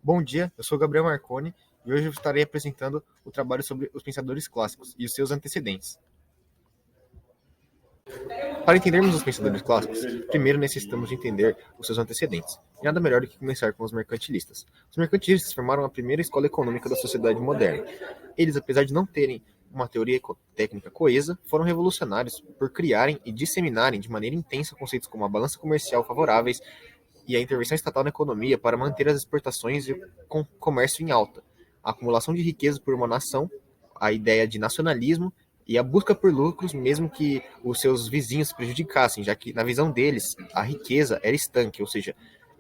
Bom dia, eu sou Gabriel Marconi e hoje eu estarei apresentando o trabalho sobre os pensadores clássicos e os seus antecedentes. Para entendermos os pensadores clássicos, primeiro necessitamos de entender os seus antecedentes. E nada melhor do que começar com os mercantilistas. Os mercantilistas formaram a primeira escola econômica da sociedade moderna. Eles, apesar de não terem uma teoria técnica coesa, foram revolucionários por criarem e disseminarem de maneira intensa conceitos como a balança comercial favoráveis e a intervenção estatal na economia para manter as exportações e o comércio em alta, a acumulação de riqueza por uma nação, a ideia de nacionalismo e a busca por lucros, mesmo que os seus vizinhos se prejudicassem, já que, na visão deles, a riqueza era estanque, ou seja,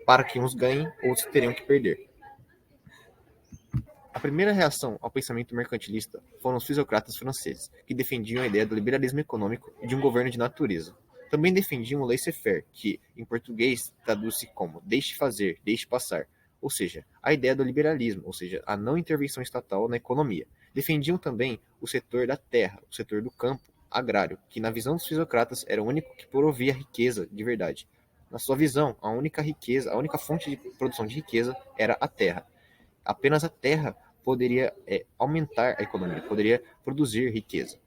para que uns ganhem, outros teriam que perder. A primeira reação ao pensamento mercantilista foram os fisiocratas franceses, que defendiam a ideia do liberalismo econômico e de um governo de natureza. Também defendiam o laissez-faire, que, em português, traduz-se como deixe fazer, deixe passar, ou seja, a ideia do liberalismo, ou seja, a não intervenção estatal na economia. Defendiam também o setor da terra, o setor do campo agrário, que, na visão dos fisiocratas, era o único que provia riqueza de verdade. Na sua visão, a única riqueza, a única fonte de produção de riqueza era a terra. Apenas a terra poderia aumentar a economia, poderia produzir riqueza.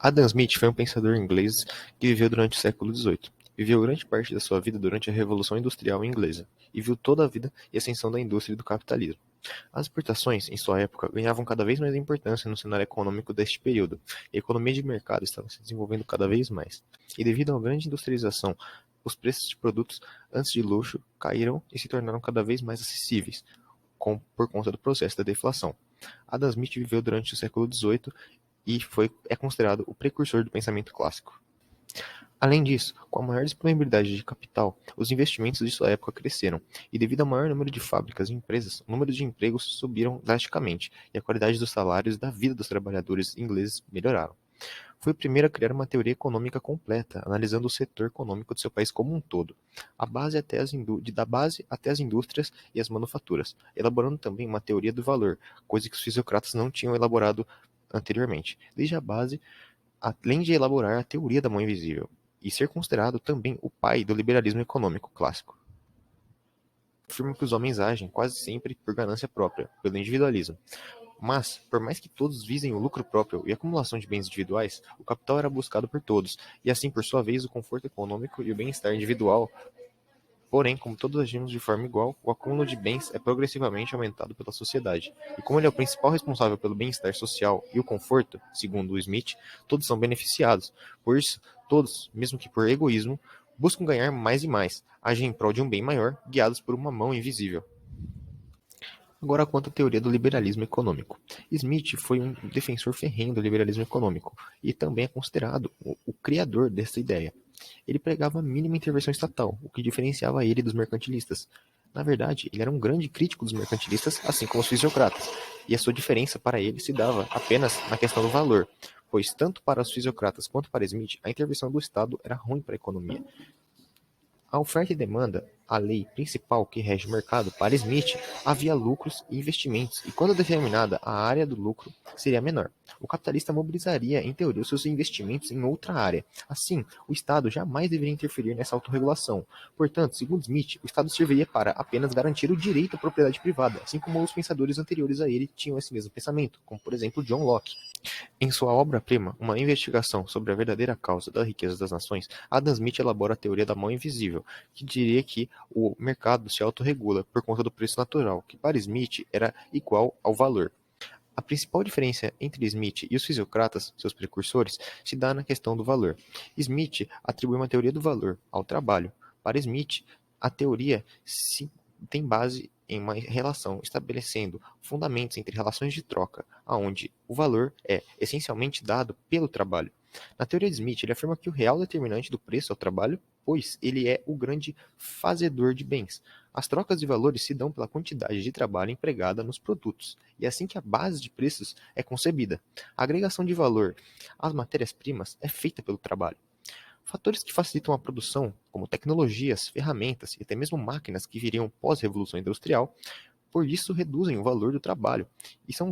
Adam Smith foi um pensador inglês que viveu durante o século XVIII. Viveu grande parte da sua vida durante a Revolução Industrial Inglesa e viu toda a vida e ascensão da indústria e do capitalismo. As exportações, em sua época, ganhavam cada vez mais importância no cenário econômico deste período, e a economia de mercado estava se desenvolvendo cada vez mais. E devido à grande industrialização, os preços de produtos antes de luxo caíram e se tornaram cada vez mais acessíveis, por conta do processo da deflação. Adam Smith viveu durante o século XVIII e é considerado o precursor do pensamento clássico. Além disso, com a maior disponibilidade de capital, os investimentos de sua época cresceram, e devido ao maior número de fábricas e empresas, o número de empregos subiram drasticamente, e a qualidade dos salários e da vida dos trabalhadores ingleses melhoraram. Foi o primeiro a criar uma teoria econômica completa, analisando o setor econômico de seu país como um todo, da base até as indústrias e as manufaturas, elaborando também uma teoria do valor, coisa que os fisiocratas não tinham elaborado anteriormente, desde a base, além de elaborar a teoria da mão invisível, e ser considerado também o pai do liberalismo econômico clássico. Afirma que os homens agem quase sempre por ganância própria, pelo individualismo. Mas, por mais que todos visem o lucro próprio e a acumulação de bens individuais, o capital era buscado por todos, e assim, por sua vez, o conforto econômico e o bem-estar individual. Porém, como todos agimos de forma igual, o acúmulo de bens é progressivamente aumentado pela sociedade. E como ele é o principal responsável pelo bem-estar social e o conforto, segundo o Smith, todos são beneficiados. Por isso, todos, mesmo que por egoísmo, buscam ganhar mais e mais, agem em prol de um bem maior, guiados por uma mão invisível. Agora, quanto à teoria do liberalismo econômico. Smith foi um defensor ferrenho do liberalismo econômico e também é considerado o criador dessa ideia. Ele pregava a mínima intervenção estatal, o que diferenciava ele dos mercantilistas. Na verdade, ele era um grande crítico dos mercantilistas, assim como os fisiocratas, e a sua diferença para ele se dava apenas na questão do valor, pois tanto para os fisiocratas quanto para Smith, a intervenção do Estado era ruim para a economia. A oferta e demanda, a lei principal que rege o mercado, para Smith, havia lucros e investimentos, e quando determinada a área do lucro seria menor, o capitalista mobilizaria, em teoria, os seus investimentos em outra área. Assim, o Estado jamais deveria interferir nessa autorregulação. Portanto, segundo Smith, o Estado serviria para apenas garantir o direito à propriedade privada, assim como os pensadores anteriores a ele tinham esse mesmo pensamento, como por exemplo John Locke. Em sua obra-prima, Uma Investigação sobre a Verdadeira Causa da Riqueza das Nações, Adam Smith elabora a teoria da mão invisível, que diria que o mercado se autorregula por conta do preço natural, que para Smith era igual ao valor. A principal diferença entre Smith e os fisiocratas, seus precursores, se dá na questão do valor. Smith atribui uma teoria do valor ao trabalho. Para Smith, a teoria tem base em uma relação estabelecendo fundamentos entre relações de troca, aonde o valor é essencialmente dado pelo trabalho. Na teoria de Smith, ele afirma que o real determinante do preço é o trabalho, pois ele é o grande fazedor de bens. As trocas de valores se dão pela quantidade de trabalho empregada nos produtos, e é assim que a base de preços é concebida. A agregação de valor às matérias-primas é feita pelo trabalho. Fatores que facilitam a produção, como tecnologias, ferramentas e até mesmo máquinas que viriam pós-revolução industrial, por isso reduzem o valor do trabalho e são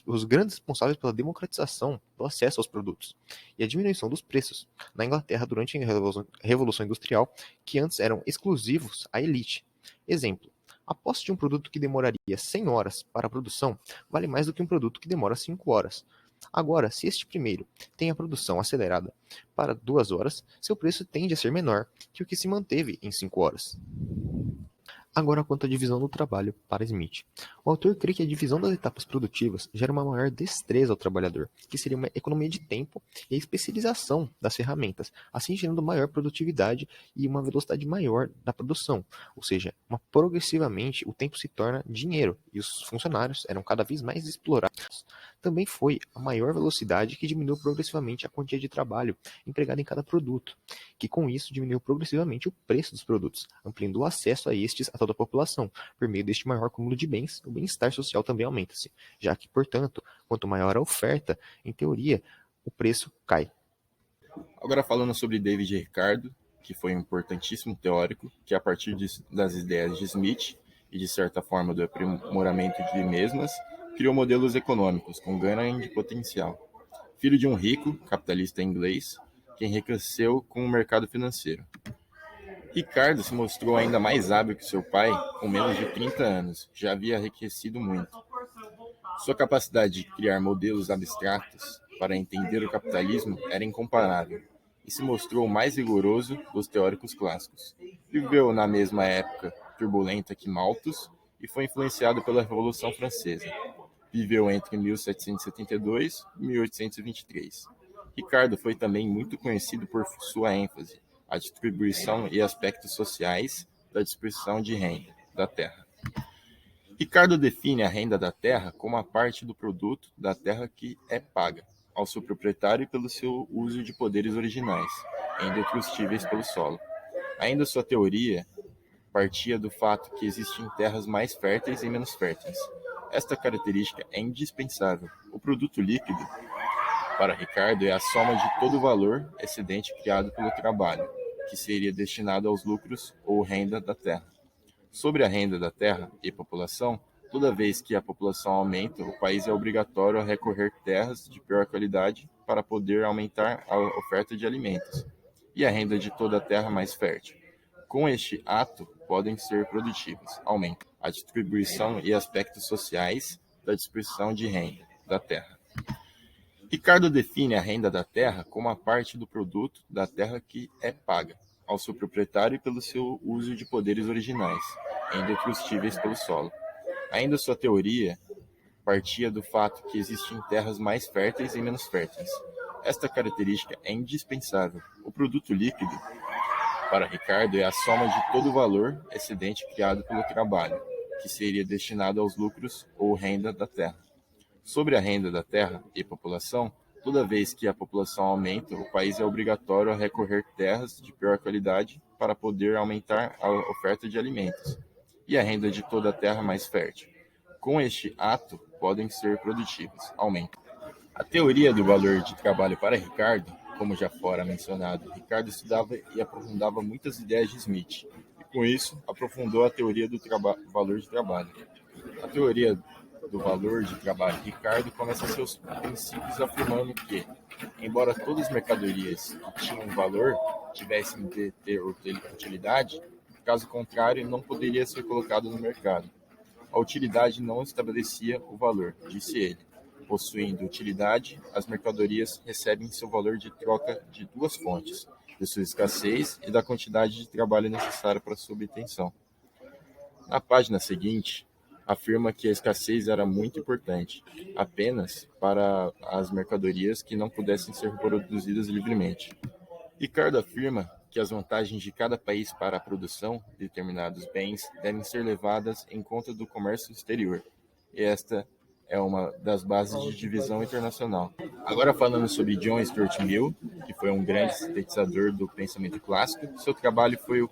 os grandes responsáveis pela democratização do acesso aos produtos e a diminuição dos preços. Na Inglaterra, durante a Revolução Industrial, que antes eram exclusivos à elite. Exemplo, A posse de um produto que demoraria 100 horas para a produção vale mais do que um produto que demora 5 horas. Agora, se este primeiro tem a produção acelerada para 2 horas, seu preço tende a ser menor que o que se manteve em 5 horas. Agora, quanto à divisão do trabalho para Smith. O autor crê que a divisão das etapas produtivas gera uma maior destreza ao trabalhador, que seria uma economia de tempo e a especialização das ferramentas, assim gerando maior produtividade e uma velocidade maior da produção. Ou seja, progressivamente o tempo se torna dinheiro e os funcionários eram cada vez mais explorados. Também foi a maior velocidade que diminuiu progressivamente a quantia de trabalho empregado em cada produto, que com isso diminuiu progressivamente o preço dos produtos, ampliando o acesso a estes a toda a população. Por meio deste maior acúmulo de bens, o bem-estar social também aumenta-se, já que, portanto, quanto maior a oferta, em teoria, o preço cai. Agora falando sobre David Ricardo, que foi um importantíssimo teórico, que a partir das ideias de Smith e de certa forma do aprimoramento de mesmas, criou modelos econômicos com grande potencial. Filho de um rico, capitalista inglês, que enriqueceu com o mercado financeiro. Ricardo se mostrou ainda mais hábil que seu pai com menos de 30 anos, já havia enriquecido muito. Sua capacidade de criar modelos abstratos para entender o capitalismo era incomparável e se mostrou o mais rigoroso dos teóricos clássicos. Viveu na mesma época turbulenta que Malthus e foi influenciado pela Revolução Francesa. Viveu entre 1772 e 1823. Ricardo foi também muito conhecido por sua ênfase à distribuição e aspectos sociais da distribuição de renda da terra. Ricardo define a renda da terra como a parte do produto da terra que é paga ao seu proprietário pelo seu uso de poderes originais, indestrutíveis pelo solo. Ainda sua teoria partia do fato que existem terras mais férteis e menos férteis. Esta característica é indispensável. O produto líquido, para Ricardo, é a soma de todo o valor excedente criado pelo trabalho, que seria destinado aos lucros ou renda da terra. Sobre a renda da terra e população, toda vez que a população aumenta, o país é obrigatório a recorrer terras de pior qualidade para poder aumentar a oferta de alimentos e a renda de toda a terra mais fértil. Com este ato, podem ser produtivos. Aumenta a distribuição e aspectos sociais da distribuição de renda da terra. Ricardo define a renda da terra como a parte do produto da terra que é paga ao seu proprietário pelo seu uso de poderes originais, indestrutíveis pelo solo. Ainda sua teoria partia do fato que existem terras mais férteis e menos férteis. Esta característica é indispensável. O produto líquido, para Ricardo, é a soma de todo o valor excedente criado pelo trabalho, que seria destinado aos lucros ou renda da terra. Sobre a renda da terra e população, toda vez que a população aumenta, o país é obrigatório a recorrer terras de pior qualidade para poder aumentar a oferta de alimentos e a renda de toda a terra mais fértil. Com este ato, podem ser produtivos. Aumenta. A teoria do valor de trabalho para Ricardo, como já fora mencionado, Ricardo estudava e aprofundava muitas ideias de Smith, e com isso aprofundou a teoria do valor de trabalho. A teoria do valor de trabalho, Ricardo começa seus princípios afirmando que, embora todas as mercadorias que tinham valor tivessem de ter utilidade, caso contrário, não poderia ser colocado no mercado. A utilidade não estabelecia o valor, disse ele. Possuindo utilidade, as mercadorias recebem seu valor de troca de duas fontes, de sua escassez e da quantidade de trabalho necessária para sua obtenção. Na página seguinte, afirma que a escassez era muito importante, apenas para as mercadorias que não pudessem ser produzidas livremente. Ricardo afirma que as vantagens de cada país para a produção de determinados bens devem ser levadas em conta do comércio exterior, e esta é uma das bases de divisão internacional. Agora falando sobre John Stuart Mill, que foi um grande sintetizador do pensamento clássico, seu trabalho foi o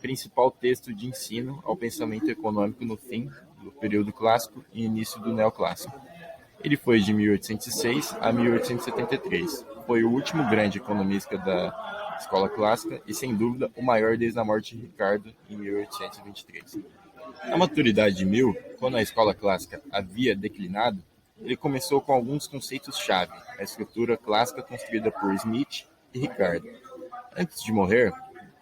principal texto de ensino ao pensamento econômico no fim do período clássico e início do neoclássico. Ele foi de 1806 a 1873. Foi o último grande economista da escola clássica e, sem dúvida, o maior desde a morte de Ricardo em 1823. Na maturidade de Mill, quando a escola clássica havia declinado, ele começou com alguns conceitos-chave, a estrutura clássica construída por Smith e Ricardo. Antes de morrer,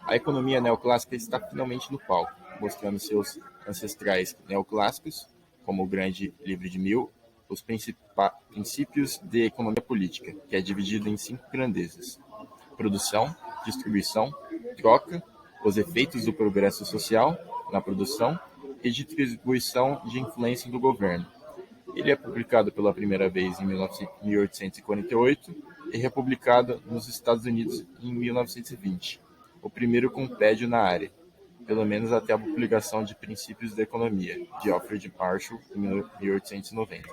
a economia neoclássica está finalmente no palco. mostrando seus ancestrais neoclássicos, como o Grande Livro de Mill, os princípios de economia política, que é dividido em 5 grandezas: produção, distribuição, troca, os efeitos do progresso social na produção e distribuição de influência do governo. Ele é publicado pela primeira vez em 1848 e republicado nos Estados Unidos em 1920, o primeiro compêndio na área, pelo menos até a publicação de Princípios da Economia, de Alfred Marshall, em 1890.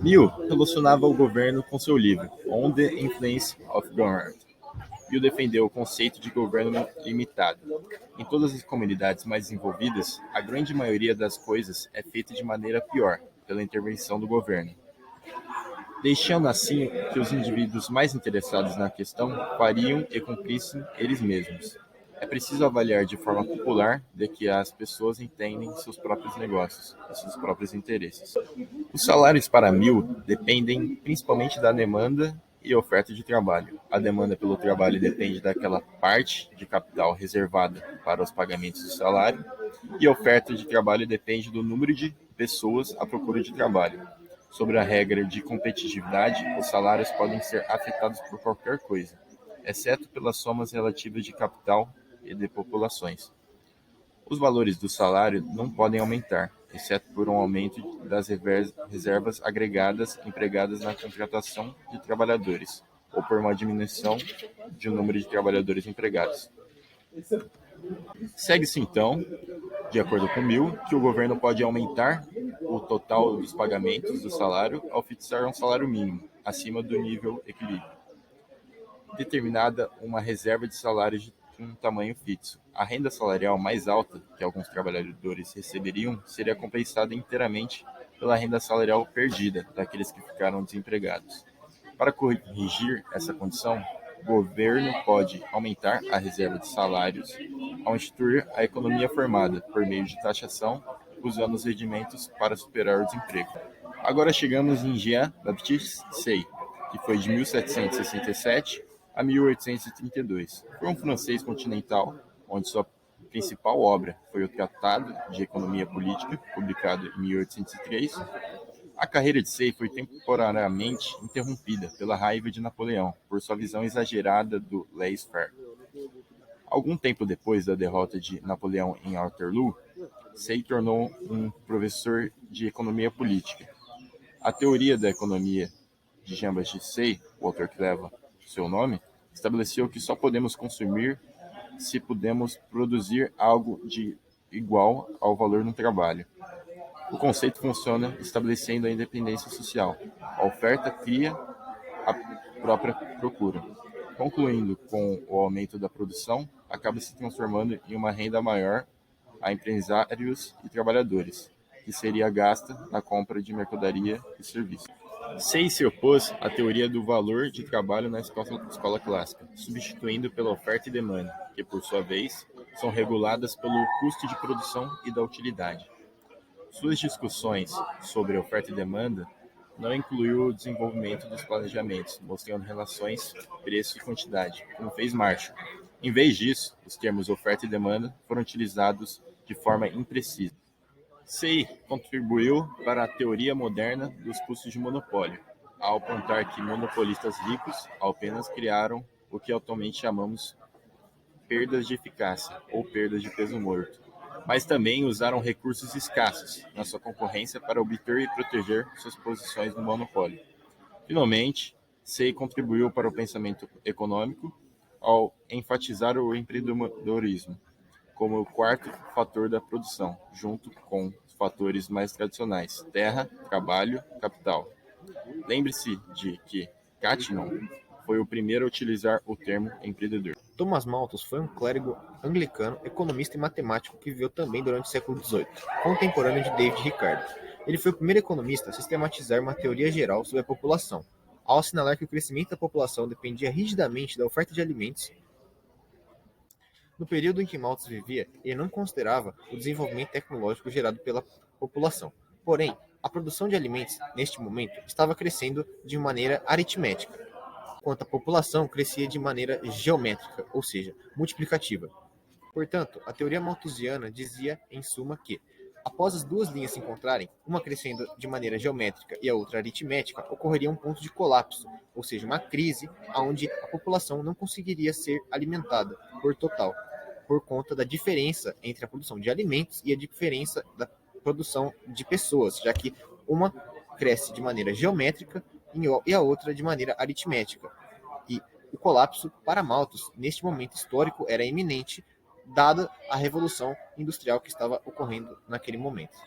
Mill relacionava o governo com seu livro On the Influence of Government. Mill defendeu o conceito de governo limitado. Em todas as comunidades mais desenvolvidas, a grande maioria das coisas é feita de maneira pior, pela intervenção do governo, deixando assim que os indivíduos mais interessados na questão fariam e cumprissem eles mesmos. É preciso avaliar de forma popular de que as pessoas entendem seus próprios negócios e seus próprios interesses. Os salários para Mill dependem principalmente da demanda e oferta de trabalho. A demanda pelo trabalho depende daquela parte de capital reservada para os pagamentos do salário, e a oferta de trabalho depende do número de pessoas à procura de trabalho. Sobre a regra de competitividade, os salários podem ser afetados por qualquer coisa, exceto pelas somas relativas de capital e de populações. Os valores do salário não podem aumentar, exceto por um aumento das reservas agregadas empregadas na contratação de trabalhadores, ou por uma diminuição do número de trabalhadores empregados. Segue-se então, de acordo com Mill, que o governo pode aumentar o total dos pagamentos do salário ao fixar um salário mínimo, acima do nível equilíbrio, determinada uma reserva de salários de um tamanho fixo. A renda salarial mais alta que alguns trabalhadores receberiam seria compensada inteiramente pela renda salarial perdida daqueles que ficaram desempregados. Para corrigir essa condição, o governo pode aumentar a reserva de salários ao instituir a economia formada por meio de taxação, usando os rendimentos para superar o desemprego. Agora chegamos em Jean-Baptiste Say, que foi de 1767 a 1832. Foi um francês continental, onde sua principal obra foi o Tratado de Economia Política, publicado em 1803. A carreira de Say foi temporariamente interrompida pela raiva de Napoleão, por sua visão exagerada do laissez-faire. Algum tempo depois da derrota de Napoleão em Waterloo, Say tornou um professor de economia política. A teoria da economia de Jean-Baptiste Say, o autor que leva seu nome, estabeleceu que só podemos consumir se pudermos produzir algo de igual ao valor no trabalho. O conceito funciona estabelecendo a independência social. A oferta cria a própria procura. Concluindo com o aumento da produção, acaba se transformando em uma renda maior a empresários e trabalhadores, que seria gasta na compra de mercadoria e serviços. Say se opôs à teoria do valor de trabalho na escola clássica, substituindo pela oferta e demanda, que, por sua vez, são reguladas pelo custo de produção e da utilidade. Suas discussões sobre oferta e demanda não incluiu o desenvolvimento dos planejamentos, mostrando relações preço e quantidade, como fez Marshall. Em vez disso, os termos oferta e demanda foram utilizados de forma imprecisa. Say contribuiu para a teoria moderna dos custos de monopólio, ao apontar que monopolistas ricos apenas criaram o que atualmente chamamos perdas de eficácia ou perdas de peso morto, mas também usaram recursos escassos na sua concorrência para obter e proteger suas posições no monopólio. Finalmente, Say contribuiu para o pensamento econômico ao enfatizar o empreendedorismo como o quarto fator da produção, junto com os fatores mais tradicionais: terra, trabalho, capital. Lembre-se de que Cattenom foi o primeiro a utilizar o termo empreendedor. Thomas Malthus foi um clérigo anglicano, economista e matemático que viveu também durante o século XVIII, contemporâneo de David Ricardo. Ele foi o primeiro economista a sistematizar uma teoria geral sobre a população, ao assinalar que o crescimento da população dependia rigidamente da oferta de alimentos. No período em que Malthus vivia, ele não considerava o desenvolvimento tecnológico gerado pela população. Porém, a produção de alimentos, neste momento, estava crescendo de maneira aritmética, enquanto a população crescia de maneira geométrica, ou seja, multiplicativa. Portanto, a teoria malthusiana dizia, em suma, que, após as duas linhas se encontrarem, uma crescendo de maneira geométrica e a outra aritmética, ocorreria um ponto de colapso, ou seja, uma crise onde a população não conseguiria ser alimentada por total, por conta da diferença entre a produção de alimentos e a diferença da produção de pessoas, já que uma cresce de maneira geométrica e a outra de maneira aritmética. E o colapso para Malthus, neste momento histórico, era iminente, dada a revolução industrial que estava ocorrendo naquele momento.